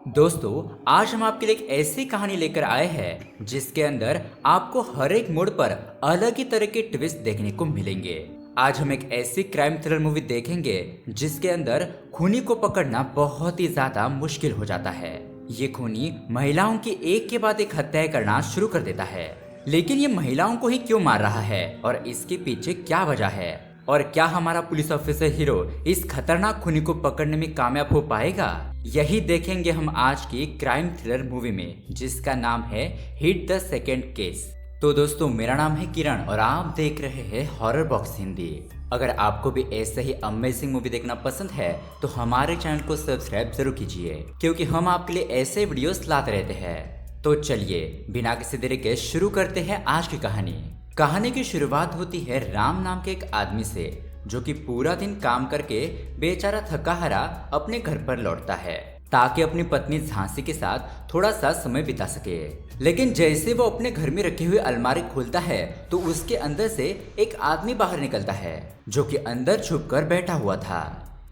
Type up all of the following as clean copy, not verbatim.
दोस्तों, आज हम आपके लिए एक ऐसी कहानी लेकर आए हैं जिसके अंदर आपको हर एक मोड़ पर अलग ही तरह के ट्विस्ट देखने को मिलेंगे। आज हम एक ऐसी क्राइम थ्रिलर मूवी देखेंगे जिसके अंदर खूनी को पकड़ना बहुत ही ज्यादा मुश्किल हो जाता है। ये खूनी महिलाओं की एक के बाद एक हत्याएं करना शुरू कर देता है, लेकिन ये महिलाओं को ही क्यों मार रहा है और इसके पीछे क्या वजह है, और क्या हमारा पुलिस ऑफिसर हीरो इस खतरनाक खूनी को पकड़ने में कामयाब हो पाएगा, यही देखेंगे हम आज की क्राइम थ्रिलर मूवी में जिसका नाम है हिट द सेकंड केस। तो दोस्तों, मेरा नाम है किरण और आप देख रहे हैं हॉरर बॉक्स हिंदी। अगर आपको भी ऐसे ही अमेजिंग मूवी देखना पसंद है तो हमारे चैनल को सब्सक्राइब जरूर कीजिए, क्योंकि हम आपके लिए ऐसे वीडियोस लाते रहते हैं। तो चलिए बिना किसी देरी के शुरू करते हैं आज की कहानी। कहानी की शुरुआत होती है राम नाम के एक आदमी से, जो कि पूरा दिन काम करके बेचारा थका हारा अपने घर पर लौटता है ताकि अपनी पत्नी झांसी के साथ थोड़ा सा समय बिता सके। लेकिन जैसे वो अपने घर में रखी हुई अलमारी खोलता है तो उसके अंदर से एक आदमी बाहर निकलता है जो कि अंदर छुप कर बैठा हुआ था।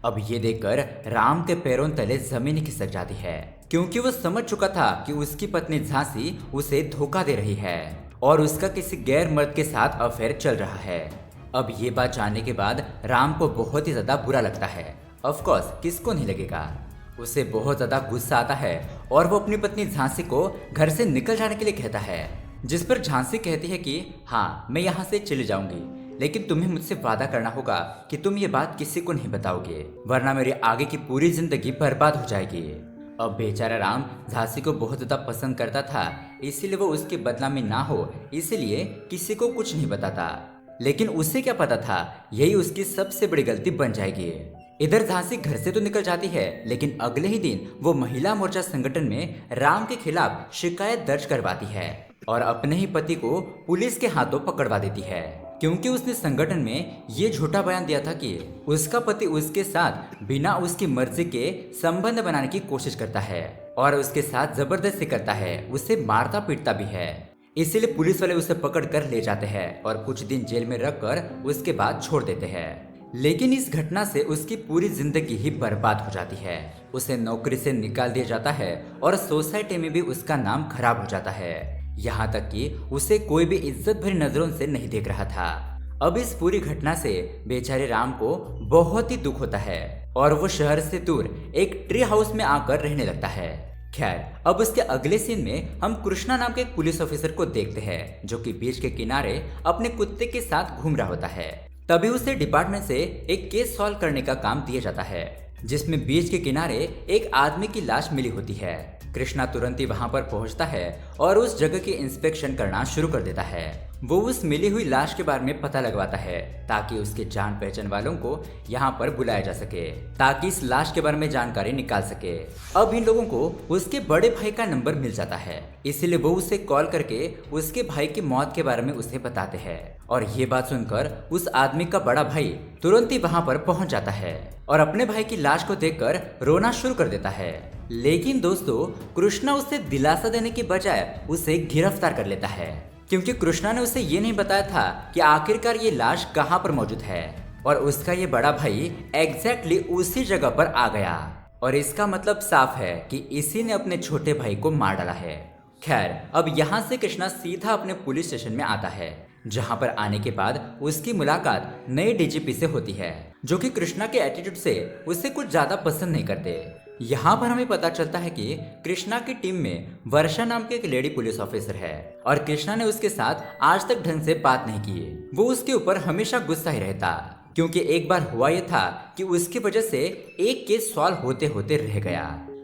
अब ये देखकर राम के पैरों तले जमीन खिसक जाती है, क्योंकि वो समझ चुका था कि उसकी पत्नी झांसी उसे धोखा दे रही है और उसका किसी गैर मर्द के साथ अफेयर चल रहा है। अब ये बात जानने के बाद राम को बहुत ही ज्यादा बुरा लगता है। ऑफ कोर्स, किसको नहीं लगेगा। उसे बहुत ज्यादा गुस्सा आता है और वो अपनी पत्नी झांसी को घर से निकल जाने के लिए कहता है, जिस पर झांसी कहती है कि हाँ, मैं यहाँ से चली जाऊंगी, लेकिन तुम्हें मुझसे वादा करना होगा कि तुम ये बात किसी को नहीं बताओगे, वरना मेरी आगे की पूरी जिंदगी बर्बाद हो जाएगी। अब बेचारा राम झांसी को बहुत ज्यादा पसंद करता था, इसीलिए वो उसके बदनामी ना हो इसलिए किसी को कुछ नहीं बताता। लेकिन उसे क्या पता था यही उसकी सबसे बड़ी गलती बन जाएगी। इधर झांसी घर से तो निकल जाती है, लेकिन अगले ही दिन वो महिला मोर्चा संगठन में राम के खिलाफ शिकायत दर्ज करवाती है और अपने ही पति को पुलिस के हाथों पकड़वा देती है, क्योंकि उसने संगठन में ये झूठा बयान दिया था कि उसका पति उसके साथ बिना उसकी मर्जी के संबंध बनाने की कोशिश करता है और उसके साथ जबरदस्ती करता है, उसे मारता पीटता भी है। इसीलिए पुलिस वाले उसे पकड़ कर ले जाते हैं और कुछ दिन जेल में रखकर उसके बाद छोड़ देते हैं। लेकिन इस घटना से उसकी पूरी जिंदगी ही बर्बाद हो जाती है। उसे नौकरी से निकाल दिया जाता है और सोसाइटी में भी उसका नाम खराब हो जाता है, यहाँ तक कि उसे कोई भी इज्जत भरी नजरों से नहीं देख रहा था। अब इस पूरी घटना से बेचारे राम को बहुत ही दुख होता है और वो शहर से दूर एक ट्री हाउस में आकर रहने लगता है। खैर, अब उसके अगले सीन में हम कृष्णा नाम के एक पुलिस ऑफिसर को देखते हैं, जो कि बीच के किनारे अपने कुत्ते के साथ घूम रहा होता है। तभी उसे डिपार्टमेंट से एक केस सॉल्व करने का काम दिया जाता है, जिसमें बीच के किनारे एक आदमी की लाश मिली होती है। कृष्णा तुरंत ही वहां पर पहुंचता है और उस जगह की इंस्पेक्शन करना शुरू कर देता है। वो उस मिली हुई लाश के बारे में पता लगवाता है ताकि उसके जान पहचान वालों को यहाँ पर बुलाया जा सके, ताकि इस लाश के बारे में जानकारी निकाल सके। अब इन लोगों को उसके बड़े भाई का नंबर मिल जाता है, इसीलिए वो उसे कॉल करके उसके भाई की मौत के बारे में उसे बताते हैं। और ये बात सुनकर उस आदमी का बड़ा भाई तुरंत ही वहां पर पहुंच जाता है और अपने भाई की लाश को देखकर रोना शुरू कर देता है। लेकिन दोस्तों, कृष्णा उसे दिलासा देने की बजाय उसे गिरफ्तार कर लेता है, क्योंकि कृष्णा ने उसे ये नहीं बताया था कि आखिरकार ये लाश कहाँ पर मौजूद है और उसका ये बड़ा भाई एग्जैक्टली उसी जगह पर आ गया। और इसका मतलब साफ है कि इसी ने अपने छोटे भाई को मार डाला है। खैर, अब यहाँ से कृष्णा सीधा अपने पुलिस स्टेशन में आता है, जहाँ पर आने के बाद उसकी मुलाकात नए डीजीपी से होती है, जो कि कृष्णा के एटीट्यूड से उसे कुछ ज्यादा पसंद नहीं करते। यहाँ पर हमें पता चलता है कि कृष्णा की टीम में वर्षा नाम की एक लेडी पुलिस ऑफिसर है और कृष्णा ने उसके साथ आज तक ढंग से बात नहीं की। वो उसके ऊपर हमेशा गुस्सा ही रहता, क्योंकि एक बार हुआ यह था कि उसकी वजह से एक केस सॉल्व होते होते रह गया।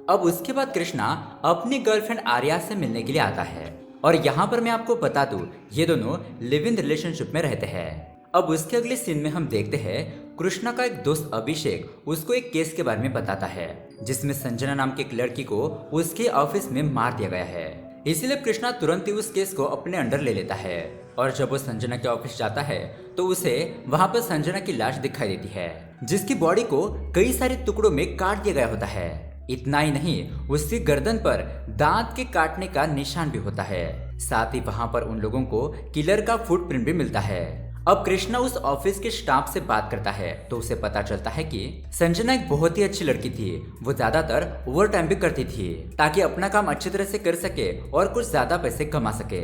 अब उसके बाद कृष्णा अपनी गर्लफ्रेंड आर्या से मिलने के लिए आता है और यहाँ पर मैं आपको बता दूं, ये दोनों लिव इन रिलेशनशिप में रहते हैं। अब उसके अगले सीन में हम देखते हैं कृष्णा का एक दोस्त अभिषेक उसको एक केस के बारे में बताता है, जिसमें संजना नाम की एक लड़की को उसके ऑफिस में मार दिया गया है। इसलिए कृष्णा तुरंत ही उस केस को अपने अंडर ले लेता है और जब वो संजना के ऑफिस जाता है तो उसे वहां पर संजना की लाश दिखाई देती है, जिसकी बॉडी को कई सारे टुकड़ों में काट दिया गया होता है। इतना ही नहीं, उसकी गर्दन पर दांत के काटने का निशान भी होता है। साथ ही वहां पर उन लोगों को किलर का फुटप्रिंट भी मिलता है। अब कृष्णा उस ऑफिस के स्टाफ से बात करता है तो उसे पता चलता है कि संजना एक बहुत ही अच्छी लड़की थी। वो ज्यादातर ओवर टाइम भी करती थी ताकि अपना काम अच्छी तरह से कर सके और कुछ ज्यादा पैसे कमा सके।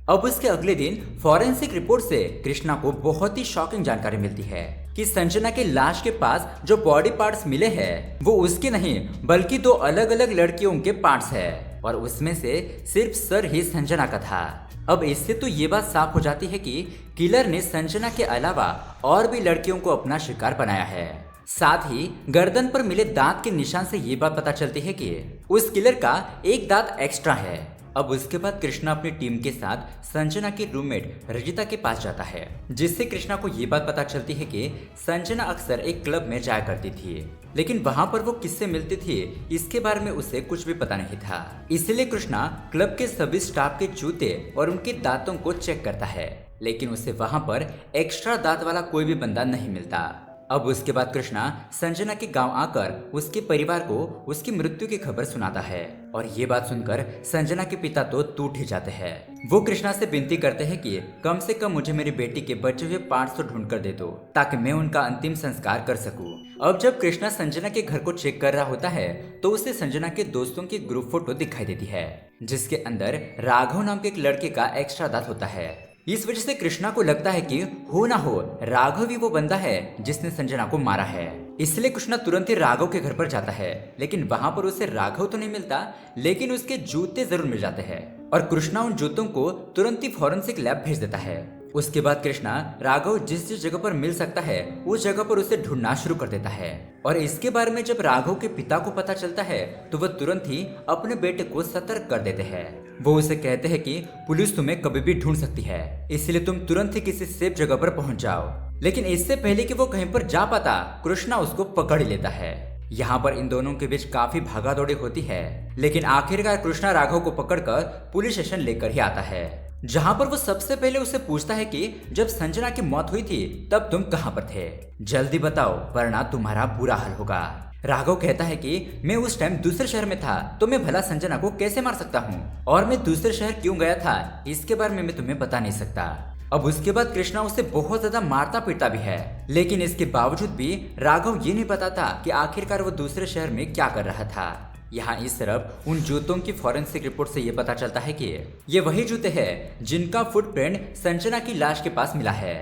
अब उसके अगले दिन फॉरेंसिक रिपोर्ट से कृष्णा को बहुत ही शॉकिंग जानकारी मिलती है कि संजना के लाश के पास जो बॉडी पार्ट्स मिले हैं वो उसके नहीं बल्कि दो अलग अलग लड़कियों के पार्ट्स है और उसमें से सिर्फ सर ही संजना का था। अब इससे तो ये बात साफ हो जाती है कि किलर ने संजना के अलावा और भी लड़कियों को अपना शिकार बनाया है। साथ ही गर्दन पर मिले दांत के निशान से ये बात पता चलती है कि उस किलर का एक दांत एक्स्ट्रा है। अब उसके बाद कृष्णा अपनी टीम के साथ संजना की रूममेट रजिता के पास जाता है, जिससे कृष्णा को ये बात पता चलती है कि संजना अक्सर एक क्लब में जाया करती थी, लेकिन वहां पर वो किससे मिलती थी इसके बारे में उसे कुछ भी पता नहीं था। इसलिए कृष्णा क्लब के सभी स्टाफ के जूते और उनके दांतों को चेक करता है, लेकिन उसे वहां पर एक्स्ट्रा दांत वाला कोई भी बंदा नहीं मिलता। अब उसके बाद कृष्णा संजना के गांव आकर उसके परिवार को उसकी मृत्यु की खबर सुनाता है और ये बात सुनकर संजना के पिता तो टूट ही जाते हैं। वो कृष्णा से विनती करते हैं कि कम से कम मुझे मेरी बेटी के बचे हुए पार्ट्स तो ढूंढ कर दे दो ताकि मैं उनका अंतिम संस्कार कर सकूं। अब जब कृष्णा संजना के घर को चेक कर रहा होता है तो उसे संजना के दोस्तों की ग्रुप फोटो दिखाई देती है, जिसके अंदर राघव नाम के एक लड़के का एक्स्ट्रा दांत होता है। इस वजह से कृष्णा को लगता है कि हो ना हो राघव ही वो बंदा है जिसने संजना को मारा है। इसलिए कृष्णा तुरंत ही राघव के घर पर जाता है, लेकिन वहां पर उसे राघव तो नहीं मिलता, लेकिन उसके जूते जरूर मिल जाते हैं और कृष्णा उन जूतों को तुरंत ही फॉरेंसिक लैब भेज देता है। उसके बाद कृष्णा राघव जिस जिस जगह पर मिल सकता है उस जगह पर उसे ढूंढना शुरू कर देता है और इसके बारे में जब राघव के पिता को पता चलता है तो वह तुरंत ही अपने बेटे को सतर्क कर देते हैं। वो उसे कहते हैं कि पुलिस तुम्हें कभी भी ढूंढ सकती है, इसलिए तुम तुरंत ही किसी सेफ जगह पर पहुंच जाओ। लेकिन इससे पहले कि वो कहीं पर जा पाता कृष्णा उसको पकड़ ही लेता है। यहाँ पर इन दोनों के बीच काफी भागा दौड़ी होती है, लेकिन आखिरकार कृष्णा राघव को पकड़कर पुलिस स्टेशन लेकर ही आता है, जहाँ पर वो सबसे पहले उसे पूछता है कि जब संजना की मौत हुई थी तब तुम कहाँ पर थे, जल्दी बताओ वरना तुम्हारा बुरा हाल होगा। राघव कहता है कि मैं उस टाइम दूसरे शहर में था तो मैं भला संजना को कैसे मार सकता हूँ और मैं दूसरे शहर क्यों गया था इसके बारे में मैं तुम्हें बता नहीं सकता। अब उसके बाद कृष्णा उसे बहुत ज्यादा मारता पीटता भी है, लेकिन इसके बावजूद भी राघव ये नहीं बताता कि आखिरकार वो दूसरे शहर में क्या कर रहा था। यहाँ इस तरफ उन जूतों की फॉरेंसिक रिपोर्ट से ये पता चलता है कि ये वही जूते हैं जिनका फुटप्रिंट संजना की लाश के पास मिला है।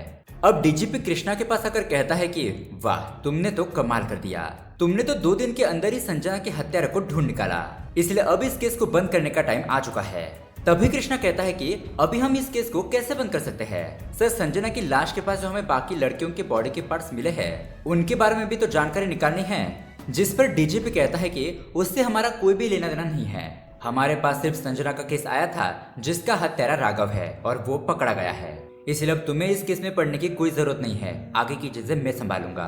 अब डीजीपी कृष्णा के पास आकर कहता है कि वाह तुमने तो कमाल कर दिया, तुमने तो 2 दिन के अंदर ही संजना के हत्यारा को ढूंढ निकाला, इसलिए अब इस केस को बंद करने का टाइम आ चुका है। तभी कृष्णा कहता है कि अभी हम इस केस को कैसे बंद कर सकते हैं सर, संजना की लाश के पास जो हमें बाकी लड़कियों के बॉडी के पार्ट्स मिले हैं उनके बारे में भी तो जानकारी निकालनी है। जिस पर डीजीपी कहता है कि उससे हमारा कोई भी लेना देना नहीं है, हमारे पास सिर्फ संजना का केस आया था जिसका हत्यारा राघव है और वो पकड़ा गया है, इसलिए अब तुम्हें इस केस में पढ़ने की कोई जरूरत नहीं है, आगे की चीजें मैं संभालूंगा।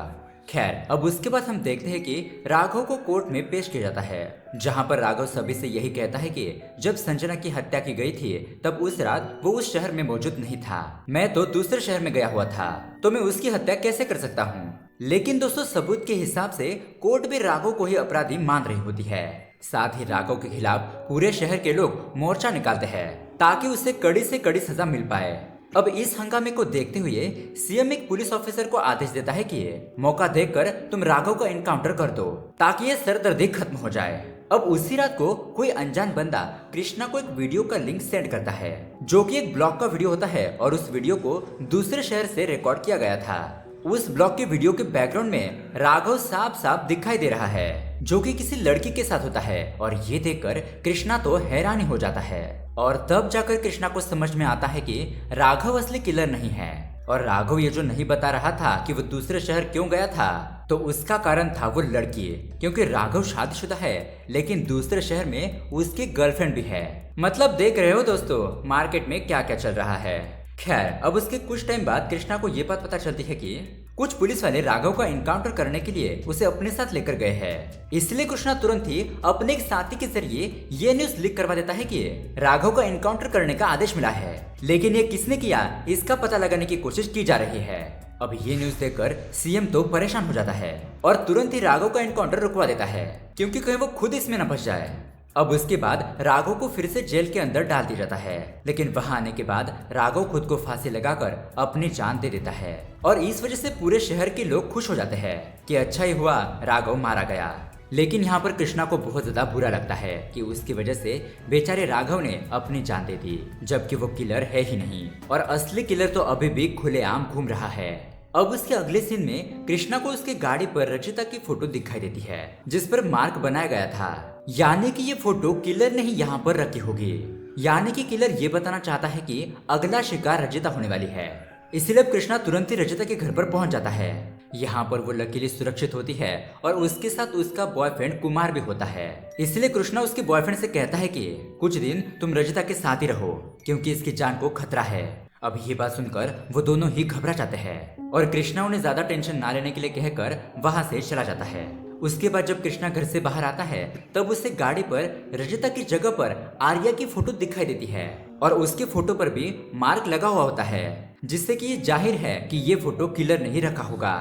खैर अब उसके बाद हम देखते हैं कि राघव को कोर्ट में पेश किया जाता है, जहां पर राघव सभी से यही कहता है कि जब संजना की हत्या की गई थी तब उस रात वो उस शहर में मौजूद नहीं था, मैं तो दूसरे शहर में गया हुआ था, तो मैं उसकी हत्या कैसे कर सकता हूँ। लेकिन दोस्तों सबूत के हिसाब से कोर्ट भी राघव को ही अपराधी मान रही होती है। साथ ही राघव के खिलाफ पूरे शहर के लोग मोर्चा निकालते हैं ताकि उसे कड़ी से कड़ी सजा मिल पाए। अब इस हंगामे को देखते हुए सीएम एक पुलिस ऑफिसर को आदेश देता है कि मौका देखकर तुम राघव का एनकाउंटर कर दो ताकि ये सरदर्दी खत्म हो जाए। अब उसी रात को कोई अनजान बंदा कृष्णा को एक वीडियो का लिंक सेंड करता है जो कि एक ब्लॉग का वीडियो होता है और उस वीडियो को दूसरे शहर से रिकॉर्ड किया गया था। उस ब्लॉग के वीडियो के बैकग्राउंड में राघव साफ साफ दिखाई दे रहा है जो कि किसी लड़की के साथ होता है और ये देखकर कृष्णा तो हैरानी हो जाता है और तब जाकर कृष्णा को समझ में आता है कि राघव असली किलर नहीं है और राघव ये जो नहीं बता रहा था कि वो दूसरे शहर क्यों गया था तो उसका कारण था वो लड़की, क्योंकि राघव शादीशुदा है लेकिन दूसरे शहर में उसकी गर्लफ्रेंड भी है। मतलब देख रहे हो दोस्तों मार्केट में क्या क्या चल रहा है। खैर अब उसके कुछ टाइम बाद कृष्णा को ये बात पता चलती है कि कुछ पुलिस वाले राघव का एनकाउंटर करने के लिए उसे अपने साथ लेकर गए हैं। इसलिए कृष्णा तुरंत ही अपने एक साथी के जरिए ये न्यूज लीक करवा देता है कि राघव का एनकाउंटर करने का आदेश मिला है, लेकिन ये किसने किया इसका पता लगाने की कोशिश की जा रही है। अब ये न्यूज देखकर सीएम तो परेशान हो जाता है और तुरंत ही राघव का एनकाउंटर रुकवा देता है क्योंकि कहीं वो खुद इसमें न फंस जाए। अब उसके बाद राघव को फिर से जेल के अंदर डाल दिया जाता है, लेकिन वहां आने के बाद राघव खुद को फांसी लगाकर अपनी जान दे देता है और इस वजह से पूरे शहर के लोग खुश हो जाते हैं कि अच्छा ही हुआ राघव मारा गया। लेकिन यहाँ पर कृष्णा को बहुत ज्यादा बुरा लगता है कि उसकी वजह से बेचारे राघव ने अपनी जान दे दी, जबकि वो किलर है ही नहीं और असली किलर तो अभी भी खुलेआम घूम रहा है। अब उसके अगले सीन में कृष्णा को उसकी गाड़ी पर रचिता की फोटो दिखाई देती है जिस पर मार्क बनाया गया था, यानी कि ये फोटो किलर ने ही यहाँ पर रखी होगी। यानी कि किलर ये बताना चाहता है कि अगला शिकार रचिता होने वाली है। इसलिए अब कृष्णा तुरंत ही रचिता के घर पर पहुंच जाता है। यहाँ पर वो लकीली सुरक्षित होती है और उसके साथ उसका बॉयफ्रेंड कुमार भी होता है। इसलिए कृष्णा उसके बॉयफ्रेंड से कहता है कि कुछ दिन तुम रचिता के साथ ही रहो क्योंकि इसकी जान को खतरा है। अब ये बात सुनकर वो दोनों ही घबरा जाते हैं और कृष्णा उन्हें ज्यादा टेंशन ना लेने के लिए कहकर वहां से चला जाता है। उसके बाद जब कृष्णा घर से बाहर आता है तब उसे गाड़ी पर रचिता की जगह पर आर्या की फोटो दिखाई देती है और उसके फोटो पर भी मार्क लगा हुआ होता है, जिससे कि ये जाहिर है कि ये फोटो किलर ने ही रखा होगा।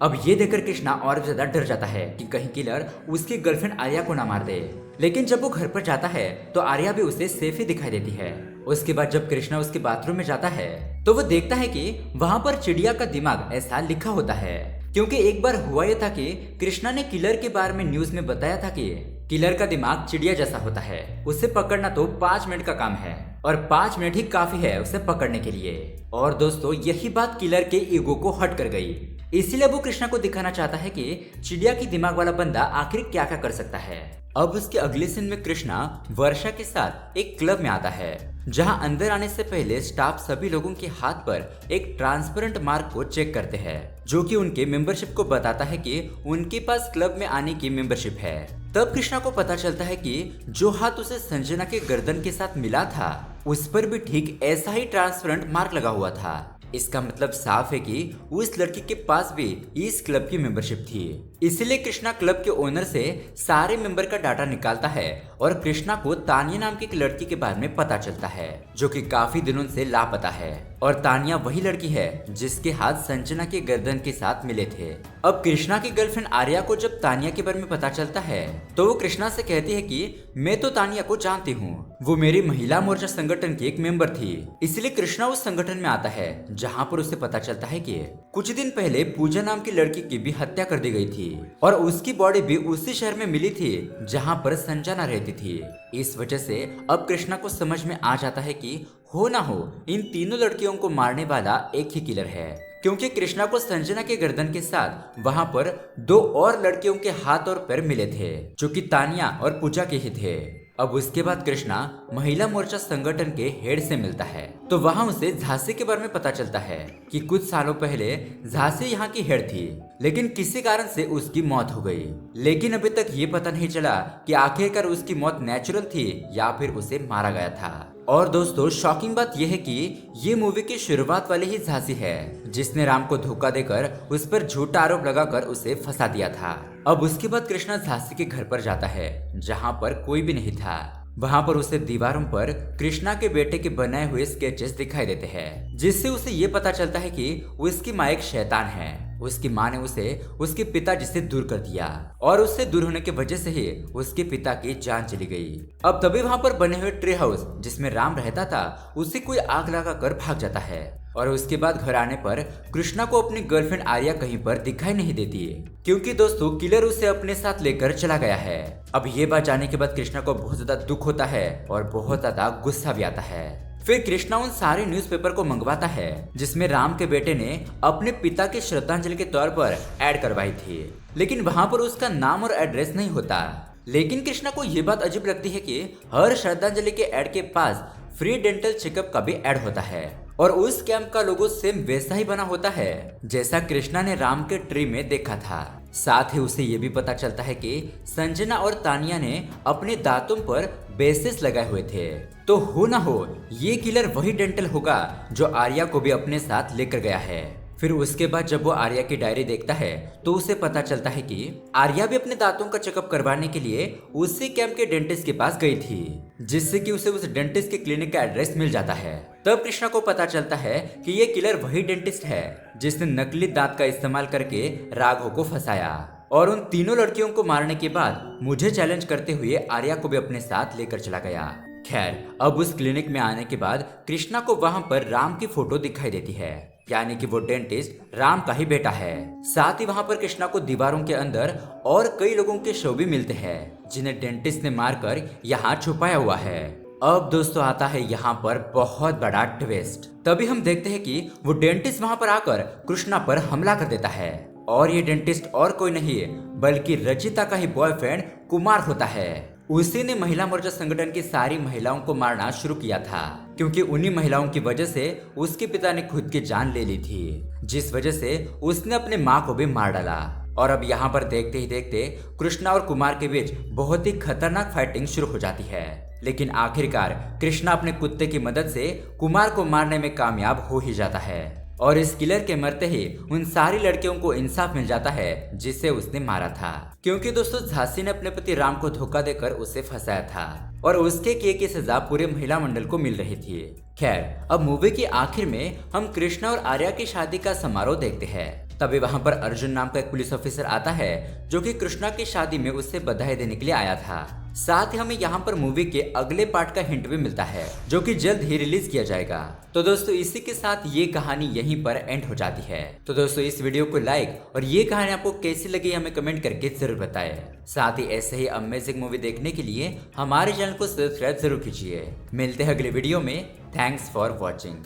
अब ये देखकर कृष्णा और ज्यादा डर जाता है कि कहीं किलर उसकी गर्लफ्रेंड आर्या को ना मार दे। लेकिन जब वो घर पर जाता है तो आर्या भी उसे सेफ ही दिखाई देती है। उसके बाद जब कृष्णा उसके बाथरूम में जाता है तो वो देखता है कि वहाँ पर चिड़िया का दिमाग ऐसा लिखा होता है, क्योंकि एक बार हुआ यह था कि कृष्णा ने किलर के बारे में न्यूज में बताया था कि किलर का दिमाग चिड़िया जैसा होता है, उसे पकड़ना तो 5 मिनट का काम है और 5 मिनट ही काफी है उसे पकड़ने के लिए। और दोस्तों यही बात किलर के ईगो को हट कर गई, इसलिए वो कृष्णा को दिखाना चाहता है कि चिड़िया की दिमाग वाला बंदा आखिर क्या क्या कर सकता है। अब उसके अगले सीन में कृष्णा वर्षा के साथ एक क्लब में आता है जहां अंदर आने से पहले स्टाफ सभी लोगों के हाथ पर एक ट्रांसपेरेंट मार्क को चेक करते हैं, जो कि उनके मेंबरशिप को बताता है कि उनके पास क्लब में आने की मेंबरशिप है। तब कृष्णा को पता चलता है कि जो हाथ उसे संजना के गर्दन के साथ मिला था उस पर भी ठीक ऐसा ही ट्रांसपेरेंट मार्क लगा हुआ था। इसका मतलब साफ है कि उस लड़की के पास भी इस क्लब की मेंबरशिप थी। इसलिए कृष्णा क्लब के ओनर से सारे मेंबर का डाटा निकालता है और कृष्णा को तानिया नाम की एक लड़की के बारे में पता चलता है जो कि काफी दिनों से लापता है और तानिया वही लड़की है जिसके हाथ संजना के गर्दन के साथ मिले थे। अब कृष्णा की गर्लफ्रेंड आर्या को जब तानिया के बारे में पता चलता है तो वो कृष्णा से कहती है कि मैं तो तानिया को जानती हूँ, वो मेरी महिला मोर्चा संगठन की एक मेंबर थी। इसलिए कृष्णा उस संगठन में आता है जहाँ पर उसे पता चलता है कि कुछ दिन पहले पूजा नाम की लड़की की भी हत्या कर दी गई थी और उसकी बॉडी भी उसी शहर में मिली थी जहाँ पर संजना रहती थी। इस वजह से अब कृष्णा को समझ में आ जाता है कि हो ना हो इन तीनों लड़कियों को मारने वाला एक ही किलर है, क्योंकि कृष्णा को संजना के गर्दन के साथ वहां पर 2 और लड़कियों के हाथ और पैर मिले थे जो कि तानिया और पूजा के ही थे। अब उसके बाद कृष्णा महिला मोर्चा संगठन के हेड से मिलता है तो वहां उसे झांसी के बारे में पता चलता है कि कुछ सालों पहले झांसी यहाँ की हेड थी, लेकिन किसी कारण से उसकी मौत हो गई। लेकिन अभी तक ये पता नहीं चला कि आखिरकार उसकी मौत नेचुरल थी या फिर उसे मारा गया था। और दोस्तों शॉकिंग बात यह है कि ये मूवी की शुरुआत वाली ही झांसी है जिसने राम को धोखा देकर उस पर झूठा आरोप लगाकर उसे फंसा दिया था। अब उसके बाद कृष्णा झांसी के घर पर जाता है जहाँ पर कोई भी नहीं था। वहाँ पर उसे दीवारों पर कृष्णा के बेटे के बनाए हुए स्केचेस दिखाई देते हैं, जिससे उसे ये पता चलता है कि उसकी माँ एक शैतान है। उसकी माँ ने उसे उसके पिताजी से दूर कर दिया और उससे दूर होने की वजह से ही उसके पिता की जान चली गई। अब तभी वहाँ पर बने हुए ट्री हाउस जिसमें राम रहता था उसे कोई आग लगा कर भाग जाता है और उसके बाद घर आने पर कृष्णा को अपनी गर्लफ्रेंड आर्या कहीं पर दिखाई नहीं देती है, क्योंकि दोस्तों किलर उसे अपने साथ लेकर चला गया है। अब ये बात जानने के बाद कृष्णा को बहुत ज्यादा दुख होता है और बहुत ज्यादा गुस्सा भी आता है। फिर कृष्णा उन सारे न्यूज़पेपर को मंगवाता है जिसमें राम के बेटे ने अपने पिता के श्रद्धांजलि के तौर पर ऐड करवाई थी, लेकिन वहां पर उसका नाम और एड्रेस नहीं होता। लेकिन कृष्णा को ये बात अजीब लगती है कि हर श्रद्धांजलि के ऐड के पास फ्री डेंटल चेकअप का भी ऐड होता है और उस कैंप का लोगो सेम वैसा ही बना होता है जैसा कृष्णा ने राम के ट्री में देखा था। साथ ही उसे ये भी पता चलता है कि संजना और तानिया ने अपने दांतों पर बेसिस लगाए हुए थे, तो हो ना हो ये किलर वही डेंटल होगा जो आर्या को भी अपने साथ लेकर गया है। फिर उसके बाद जब वो आर्या की डायरी देखता है तो उसे पता चलता है कि आर्या भी अपने दांतों का चेकअप करवाने के लिए उसी कैंप के डेंटिस्ट के पास गई थी, जिससे कि उसे उस डेंटिस्ट के क्लिनिक का एड्रेस मिल जाता है। तब कृष्णा को पता चलता है कि ये किलर वही डेंटिस्ट है जिसने नकली दांत का इस्तेमाल करके राघव को फंसाया। और उन तीनों लड़कियों को मारने के बाद मुझे चैलेंज करते हुए आर्या को भी अपने साथ लेकर चला गया। खैर, अब उस क्लिनिक में आने के बाद कृष्णा को वहां पर राम की फोटो दिखाई देती है, यानी कि वो डेंटिस्ट राम का ही बेटा है। साथ ही वहां पर कृष्णा को दीवारों के अंदर और कई लोगों के शव भी मिलते हैं जिन्हें डेंटिस्ट ने मारकर यहाँ छुपाया हुआ है। अब दोस्तों आता है यहाँ पर बहुत बड़ा ट्विस्ट। तभी हम देखते हैं कि वो डेंटिस्ट वहां पर आकर कृष्णा पर हमला कर देता है और ये डेंटिस्ट और कोई नहीं बल्कि रचिता का ही बॉयफ्रेंड कुमार होता है। उसी ने महिला मोर्चा संगठन की सारी महिलाओं को मारना शुरू किया था, क्योंकि उन्हीं महिलाओं की वजह से उसके पिता ने खुद की जान ले ली थी, जिस वजह से उसने अपने माँ को भी मार डाला। और अब यहाँ पर देखते ही देखते कृष्णा और कुमार के बीच बहुत ही खतरनाक फाइटिंग शुरू हो जाती है। लेकिन आखिरकार कृष्णा अपने कुत्ते की मदद से कुमार को मारने में कामयाब हो ही जाता है और इस किलर के मरते ही उन सारी लड़कियों को इंसाफ मिल जाता है जिसे उसने मारा था, क्योंकि दोस्तों झांसी ने अपने पति राम को धोखा देकर उसे फंसाया था और उसके किए की सजा पूरे महिला मंडल को मिल रही थी। खैर, अब मूवी के आखिर में हम कृष्णा और आर्या की शादी का समारोह देखते हैं। तभी वहां पर अर्जुन नाम का एक पुलिस ऑफिसर आता है जो कि कृष्णा की शादी में उससे बधाई देने के लिए आया था। साथ ही हमें यहाँ पर मूवी के अगले पार्ट का हिंट भी मिलता है जो कि जल्द ही रिलीज किया जाएगा। तो दोस्तों इसी के साथ ये कहानी यहीं पर एंड हो जाती है। तो दोस्तों इस वीडियो को लाइक और ये कहानी आपको कैसी लगी हमें कमेंट करके जरूर बताएं। साथ ही ऐसे ही अमेजिंग मूवी देखने के लिए हमारे चैनल को सब्सक्राइब जरूर कीजिए। मिलते हैं अगले वीडियो में। Thanks for watching.